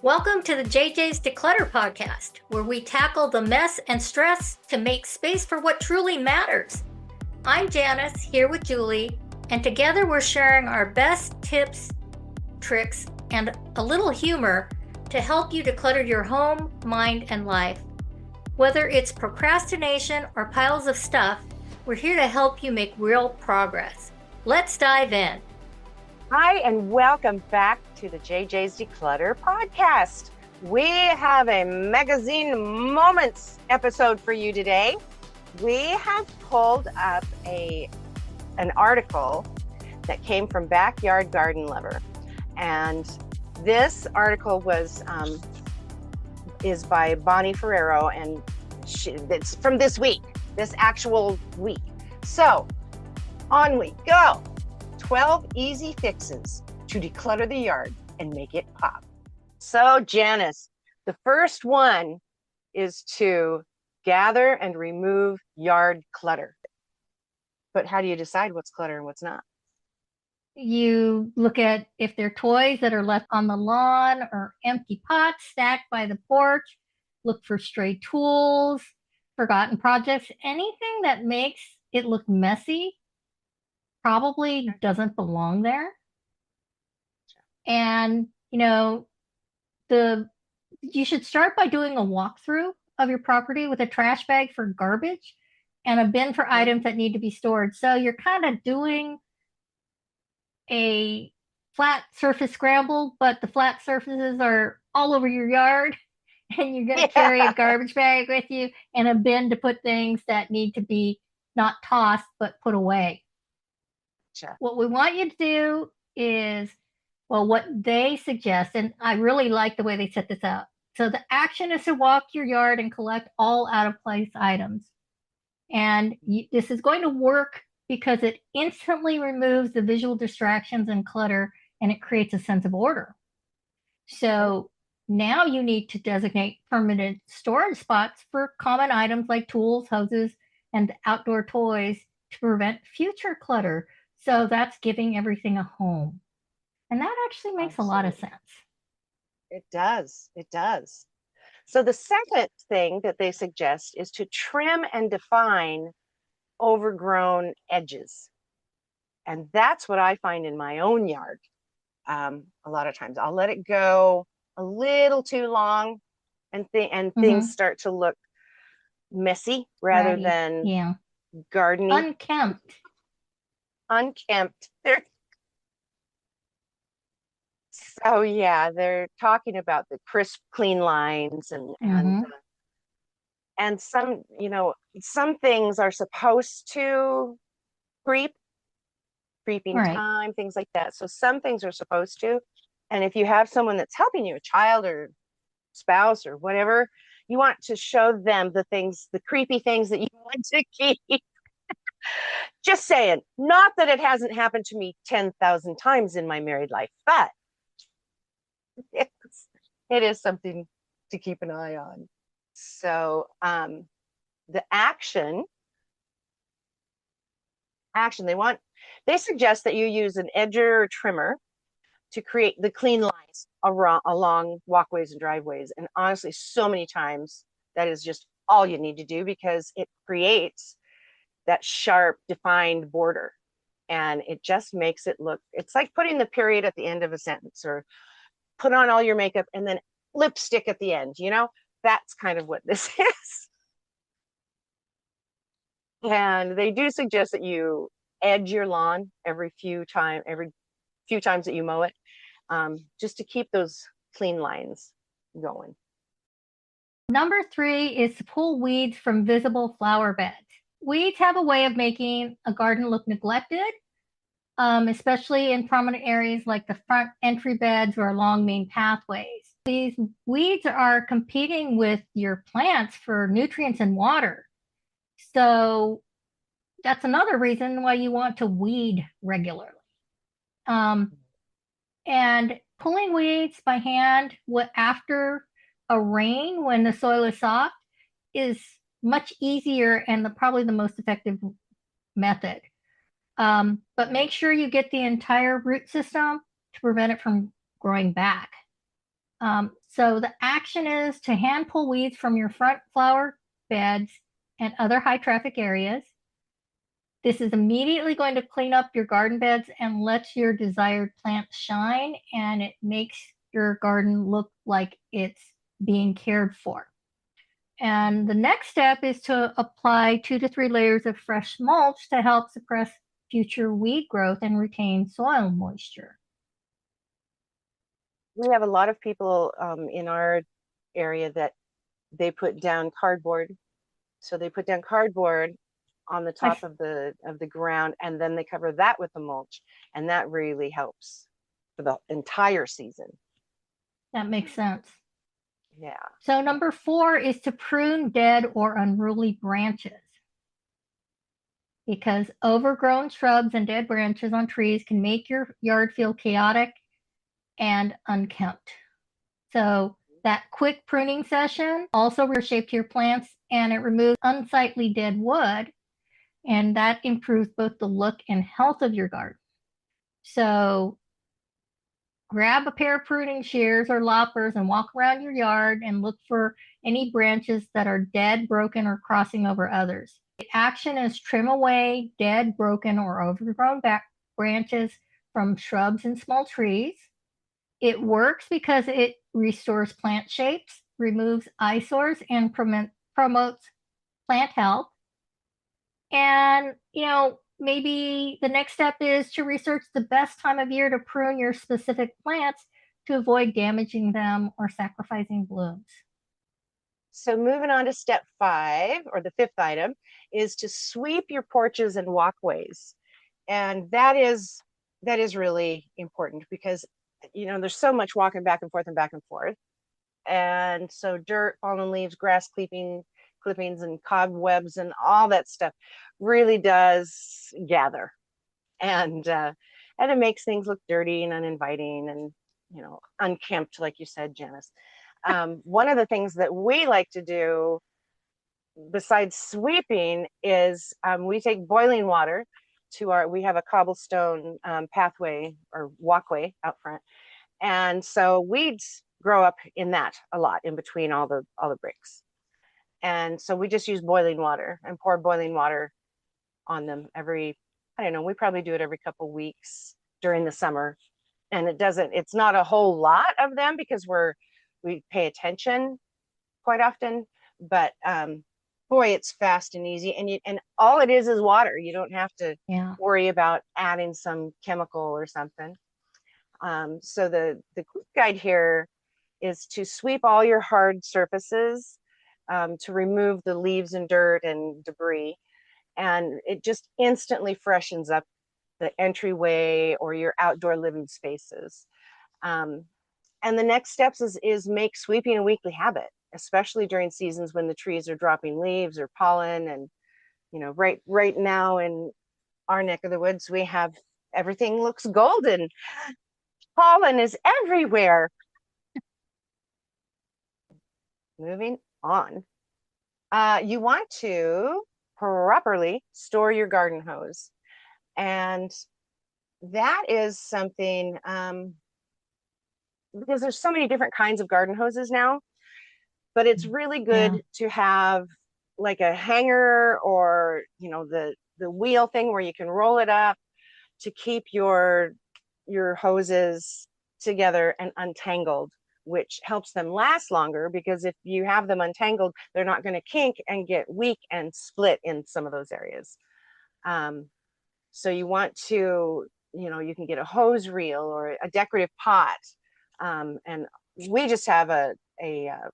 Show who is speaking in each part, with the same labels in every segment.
Speaker 1: Welcome to the JJ's Declutter podcast, where we tackle the mess and stress to make space for what truly matters. I'm Janis, here with Julie, and together we're sharing our best tips, tricks, and a little humor to help you declutter your home, mind, and life. Whether it's procrastination or piles of stuff, we're here to help you make real progress. Let's dive in.
Speaker 2: Hi, and welcome back to the JJ's Declutter podcast. We have a magazine moments episode for you today. We have pulled up an article that came from Backyard Garden Lover, and this article is by Bonnie Ferrero, and it's from this week, this actual week. So on we go. 12 easy fixes to declutter the yard and make it pop. So Janis, the first one is to gather and remove yard clutter. But how do you decide what's clutter and what's not?
Speaker 1: You look at if they're toys that are left on the lawn or empty pots stacked by the porch. Look for stray tools, forgotten projects, anything that makes it look messy probably doesn't belong there. And you should start by doing a walkthrough of your property with a trash bag for garbage and a bin for items that need to be stored. So you're kind of doing a flat surface scramble, but the flat surfaces are all over your yard, and you're going to carry a garbage bag with you and a bin to put things that need to be not tossed but put away.
Speaker 2: Sure.
Speaker 1: What we want you to do is, what they suggest, and I really like the way they set this out. So the action is to walk your yard and collect all out of place items. And this is going to work because it instantly removes the visual distractions and clutter, and it creates a sense of order. So now you need to designate permanent storage spots for common items like tools, hoses, and outdoor toys to prevent future clutter. So that's giving everything a home. And that actually makes a lot of sense.
Speaker 2: It does. It does. So the second thing that they suggest is to trim and define overgrown edges. And that's what I find in my own yard. A lot of times I'll let it go a little too long and things start to look messy rather than gardening. Unkempt. So yeah, they're talking about the crisp, clean lines and some, some things are supposed to creeping time, things like that. So some things are supposed to, and if you have someone that's helping you, a child or spouse or whatever, you want to show them the creepy things that you want to keep. Just saying, not that it hasn't happened to me 10,000 times in my married life, but it is something to keep an eye on. So the action, they suggest that you use an edger or trimmer to create the clean lines along walkways and driveways. And honestly, so many times that is just all you need to do, because it creates that sharp, defined border. And it just makes it look, it's like putting the period at the end of a sentence, or put on all your makeup and then lipstick at the end, that's kind of what this is. And they do suggest that you edge your lawn every few times that you mow it, just to keep those clean lines going.
Speaker 1: Number 3 is to pull weeds from visible flower beds. Weeds have a way of making a garden look neglected, especially in prominent areas like the front entry beds or along main pathways. These weeds are competing with your plants for nutrients and water. So that's another reason why you want to weed regularly. And pulling weeds by hand after a rain when the soil is soft is much easier and probably the most effective method. But make sure you get the entire root system to prevent it from growing back. So the action is to hand pull weeds from your front flower beds and other high traffic areas. This is immediately going to clean up your garden beds and let your desired plants shine, and it makes your garden look like it's being cared for. And the next step is to apply 2 to 3 layers of fresh mulch to help suppress future weed growth and retain soil moisture.
Speaker 2: We have a lot of people in our area that they put down cardboard. So they put down cardboard on the top of the ground, and then they cover that with the mulch, and that really helps for the entire season.
Speaker 1: That makes sense.
Speaker 2: Yeah.
Speaker 1: So number 4 is to prune dead or unruly branches, because overgrown shrubs and dead branches on trees can make your yard feel chaotic and unkempt. So that quick pruning session also reshapes your plants, and it removes unsightly dead wood, and that improves both the look and health of your garden. So grab a pair of pruning shears or loppers and walk around your yard and look for any branches that are dead, broken, or crossing over others. The action is trim away dead, broken, or overgrown branches from shrubs and small trees. It works because it restores plant shapes, removes eyesores, and promotes plant health. And, maybe the next step is to research the best time of year to prune your specific plants to avoid damaging them or sacrificing blooms.
Speaker 2: So moving on to step 5, or the 5th item, is to sweep your porches and walkways. And that is really important because there's so much walking back and forth and back and forth. And so dirt, fallen leaves, grass clippings and cobwebs and all that stuff really does gather. And it makes things look dirty and uninviting and unkempt, like you said, Janis. One of the things that we like to do besides sweeping is we take boiling water we have a cobblestone pathway or walkway out front, and so weeds grow up in that a lot in between all the bricks, and so we just use boiling water and pour boiling water on them I don't know, we probably do it every couple of weeks during the summer. And it's not a whole lot of them because we pay attention quite often, but boy, it's fast and easy. And all it is water. You don't have to worry about adding some chemical or something. So the quick guide here is to sweep all your hard surfaces to remove the leaves and dirt and debris. And it just instantly freshens up the entryway or your outdoor living spaces. And the next steps is make sweeping a weekly habit, especially during seasons when the trees are dropping leaves or pollen. And right now in our neck of the woods, we have everything looks golden. Pollen is everywhere. Moving on. You want to properly store your garden hose. And that is something, because there's so many different kinds of garden hoses now, but it's really good to have like a hanger or, the wheel thing where you can roll it up to keep your hoses together and untangled, which helps them last longer, because if you have them untangled, they're not going to kink and get weak and split in some of those areas. So you want to, you can get a hose reel or a decorative pot. And we just have a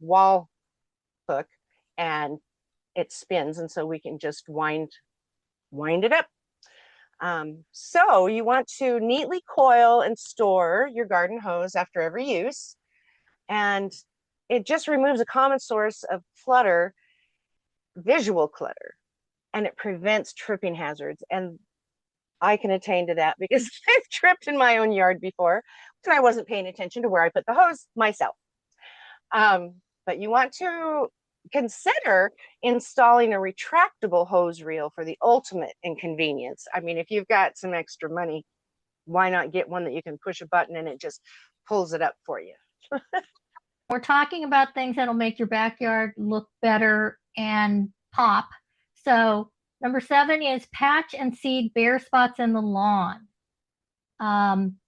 Speaker 2: wall hook and it spins. And so we can just wind it up. So you want to neatly coil and store your garden hose after every use. And it just removes a common source of clutter, visual clutter, and it prevents tripping hazards. And I can attain to that because I've tripped in my own yard before and I wasn't paying attention to where I put the hose myself. But you want to consider installing a retractable hose reel for the ultimate inconvenience. I mean, if you've got some extra money, why not get one that you can push a button and it just pulls it up for you?
Speaker 1: We're talking about things that'll make your backyard look better and pop. So, number 7 is patch and seed bare spots in the lawn.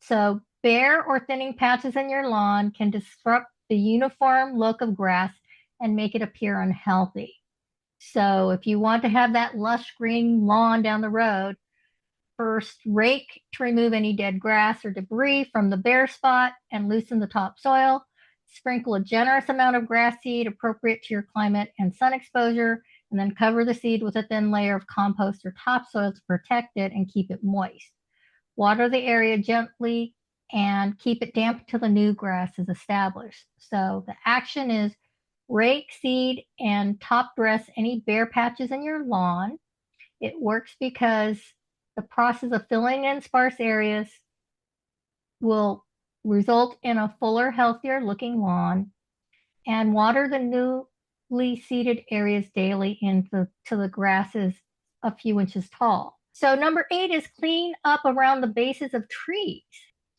Speaker 1: So, bare or thinning patches in your lawn can disrupt the uniform look of grass and make it appear unhealthy. So, if you want to have that lush green lawn down the road, first rake to remove any dead grass or debris from the bare spot and loosen the topsoil. Sprinkle a generous amount of grass seed appropriate to your climate and sun exposure, and then cover the seed with a thin layer of compost or topsoil to protect it and keep it moist. Water the area gently and keep it damp until the new grass is established. So the action is rake, seed, and top dress any bare patches in your lawn. It works because the process of filling in sparse areas will result in a fuller, healthier looking lawn, and water the newly seeded areas daily until the grass is a few inches tall. So number 8 is clean up around the bases of trees.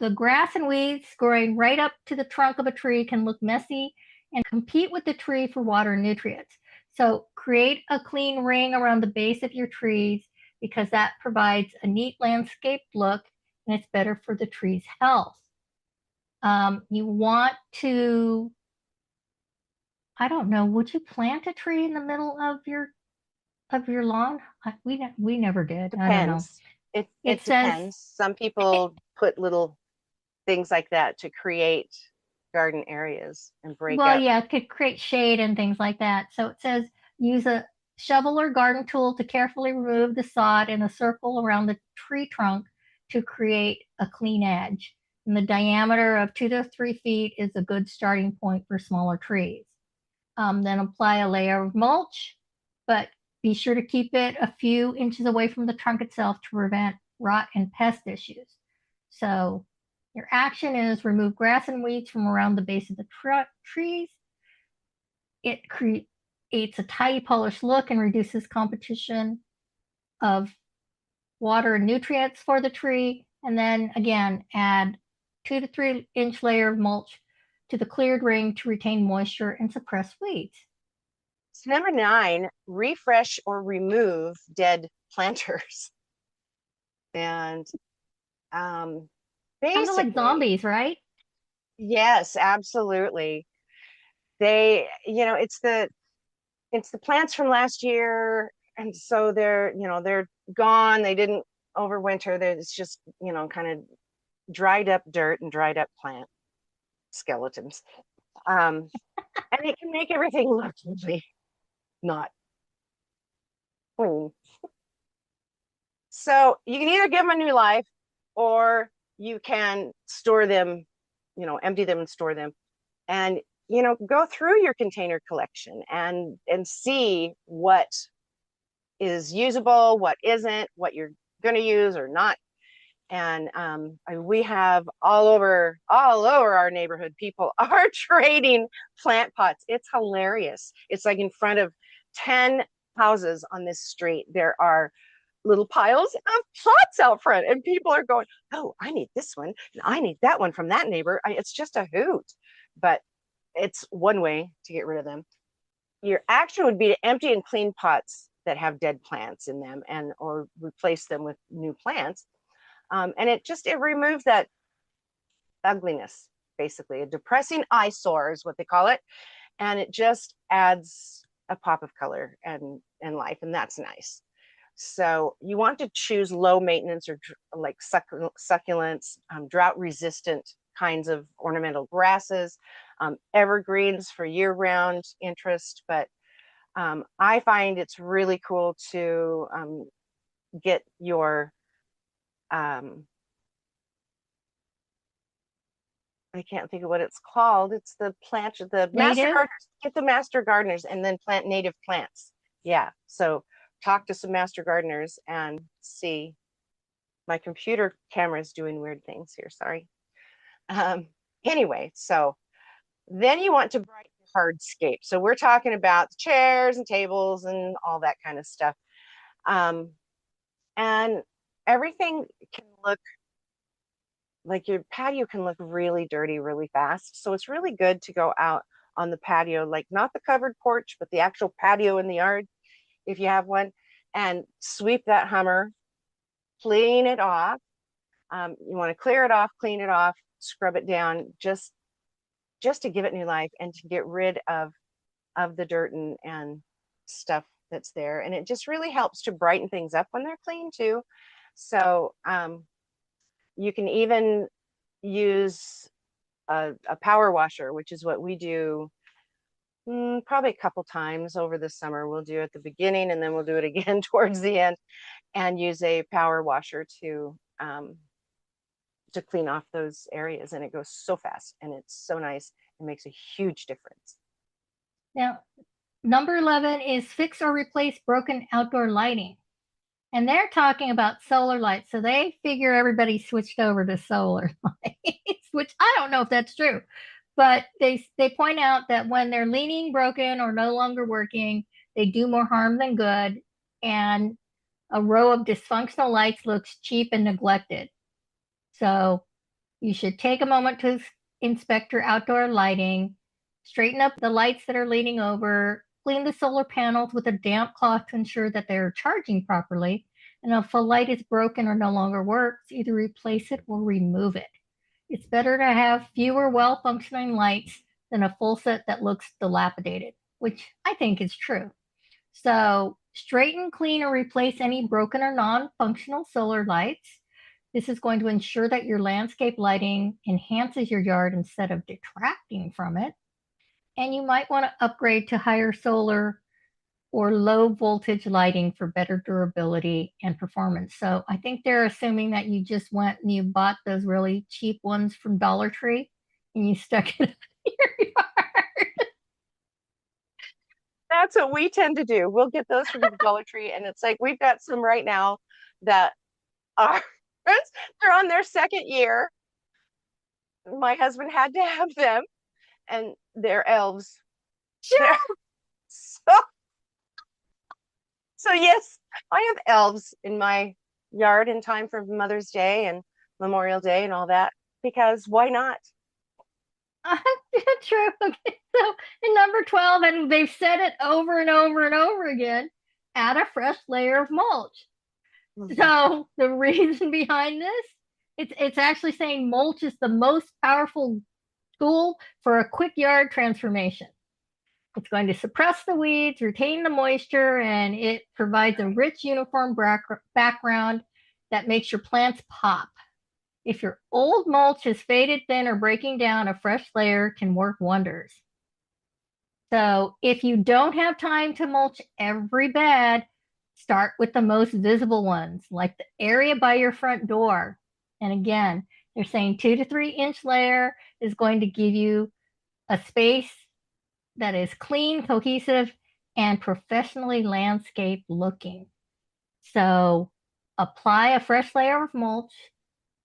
Speaker 1: The grass and weeds growing right up to the trunk of a tree can look messy and compete with the tree for water and nutrients. So create a clean ring around the base of your trees because that provides a neat landscaped look and it's better for the tree's health. You want to, I don't know, would you plant a tree in the middle of your lawn? We never did. I don't know.
Speaker 2: Depends. It
Speaker 1: It says,
Speaker 2: depends. Some people put little things like that to create garden areas and break
Speaker 1: well,
Speaker 2: up.
Speaker 1: yeah, it could create shade and things like that. So it says use a shovel or garden tool to carefully remove the sod in a circle around the tree trunk to create a clean edge. And the diameter of 2 to 3 feet is a good starting point for smaller trees. Then apply a layer of mulch, but be sure to keep it a few inches away from the trunk itself to prevent rot and pest issues. So your action is remove grass and weeds from around the base of the trees. It creates a tidy, polished look and reduces competition of water and nutrients for the tree. And then again, add 2 to 3 inch layer of mulch to the cleared ring to retain moisture and suppress weeds.
Speaker 2: So number 9, refresh or remove dead planters. And
Speaker 1: Kind of like
Speaker 2: basically,
Speaker 1: zombies, right?
Speaker 2: yes, absolutely. It's the plants from last year, and so they're gone. They didn't overwinter. It's just, kind of dried up dirt and dried up plant skeletons. Um, and it can make everything look really not clean. So you can either give them a new life or you can store them, empty them and store them. And, go through your container collection and see what is usable, what isn't, what you're going to use or not. And we have all over our neighborhood, people are trading plant pots. It's hilarious. It's like in front of 10 houses on this street, there are little piles of pots out front, and people are going, "Oh, I need this one, and I need that one from that neighbor." It's just a hoot, but it's one way to get rid of them. Your action would be to empty and clean pots that have dead plants in them, and or replace them with new plants. And it removes that ugliness, basically. A depressing eyesore is what they call it, and it just adds a pop of color and life, and that's nice. So you want to choose low maintenance or like succulents, drought resistant kinds of ornamental grasses, evergreens for year round interest. But I find it's really cool to get your, I can't think of what it's called. It's the master
Speaker 1: Native.
Speaker 2: gardeners, get the master gardeners and then plant native plants. Yeah. So talk to some master gardeners and see. My computer camera is doing weird things here. Sorry. Anyway, so then you want to brighten hardscape. So we're talking about chairs and tables and all that kind of stuff. And everything can look like your patio can look really dirty really fast. So it's really good to go out on the patio, like not the covered porch, but the actual patio in the yard, if you have one, and sweep that Hummer, clean it off. You want to clear it off, clean it off, scrub it down, just to give it new life and to get rid of the dirt and stuff that's there. And it just really helps to brighten things up when they're clean too. So you can even use a power washer, which is what we do probably a couple times over the summer. We'll do it at the beginning and then we'll do it again towards the end, and use a power washer to clean off those areas. And it goes so fast and it's so nice. It makes a huge difference.
Speaker 1: Now, number 11 is fix or replace broken outdoor lighting. And they're talking about solar lights. So they figure everybody switched over to solar lights, which I don't know if that's true. But they point out that when they're leaning, broken, or no longer working, they do more harm than good. And a row of dysfunctional lights looks cheap and neglected. So you should take a moment to inspect your outdoor lighting, straighten up the lights that are leaning over, clean the solar panels with a damp cloth to ensure that they're charging properly. And if a light is broken or no longer works, either replace it or remove it. It's better to have fewer well-functioning lights than a full set that looks dilapidated, which I think is true. So straighten, clean, or replace any broken or non-functional solar lights. This is going to ensure that your landscape lighting enhances your yard instead of detracting from it. And you might want to upgrade to higher solar or low voltage lighting for better durability and performance. So I think they're assuming that you just went and you bought those really cheap ones from Dollar Tree and you stuck it in your yard.
Speaker 2: That's what we tend to do. We'll get those from the Dollar Tree, and it's like we've got some right now that are they're on their second year. My husband had to have them, and they're elves.
Speaker 1: Sure.
Speaker 2: They're so yes, I have elves in my yard in time for Mother's Day and Memorial Day and all that, because why not?
Speaker 1: True. Okay. So in number 12, and they've said it over and over and over again, add a fresh layer of mulch. Mm-hmm. So the reason behind this, it's actually saying mulch is the most powerful tool for a quick yard transformation. It's going to suppress the weeds, retain the moisture, and it provides a rich, uniform background that makes your plants pop. If your old mulch is faded thin or breaking down, a fresh layer can work wonders. So if you don't have time to mulch every bed, start with the most visible ones, like the area by your front door. And again, they're saying 2 to 3 inch layer is going to give you a space that is clean, cohesive, and professionally landscape looking. So apply a fresh layer of mulch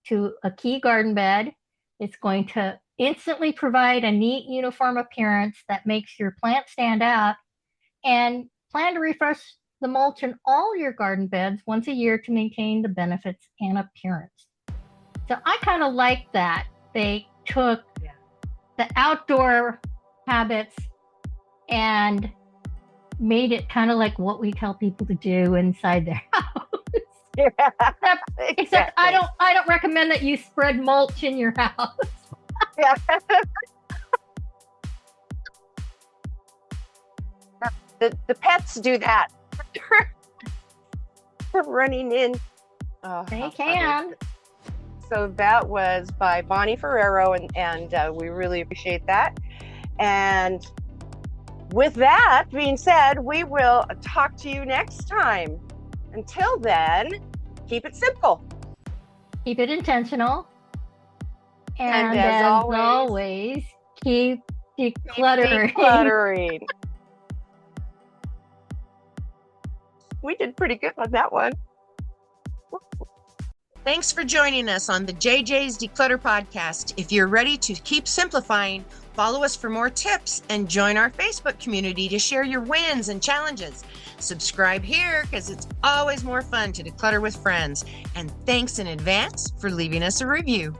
Speaker 1: to a key garden bed. It's going to instantly provide a neat, uniform appearance that makes your plant stand out. And plan to refresh the mulch in all your garden beds once a year to maintain the benefits and appearance. So I kind of like that. They took the outdoor habits and made it kind of like what we tell people to do inside their house.
Speaker 2: Yeah,
Speaker 1: except I don't recommend that you spread mulch in your house.
Speaker 2: Yeah. The pets do that. Running in. Oh,
Speaker 1: they can.
Speaker 2: So that was by Bonnie Ferrero, and we really appreciate that. And with that being said, we will talk to you next time. Until then, keep it simple.
Speaker 1: Keep it intentional. And
Speaker 2: as
Speaker 1: always, keep decluttering.
Speaker 2: Decluttering. We did pretty good on that one.
Speaker 3: Thanks for joining us on the JJ's Declutter podcast. If you're ready to keep simplifying, follow us for more tips and join our Facebook community to share your wins and challenges. Subscribe here because it's always more fun to declutter with friends. And thanks in advance for leaving us a review.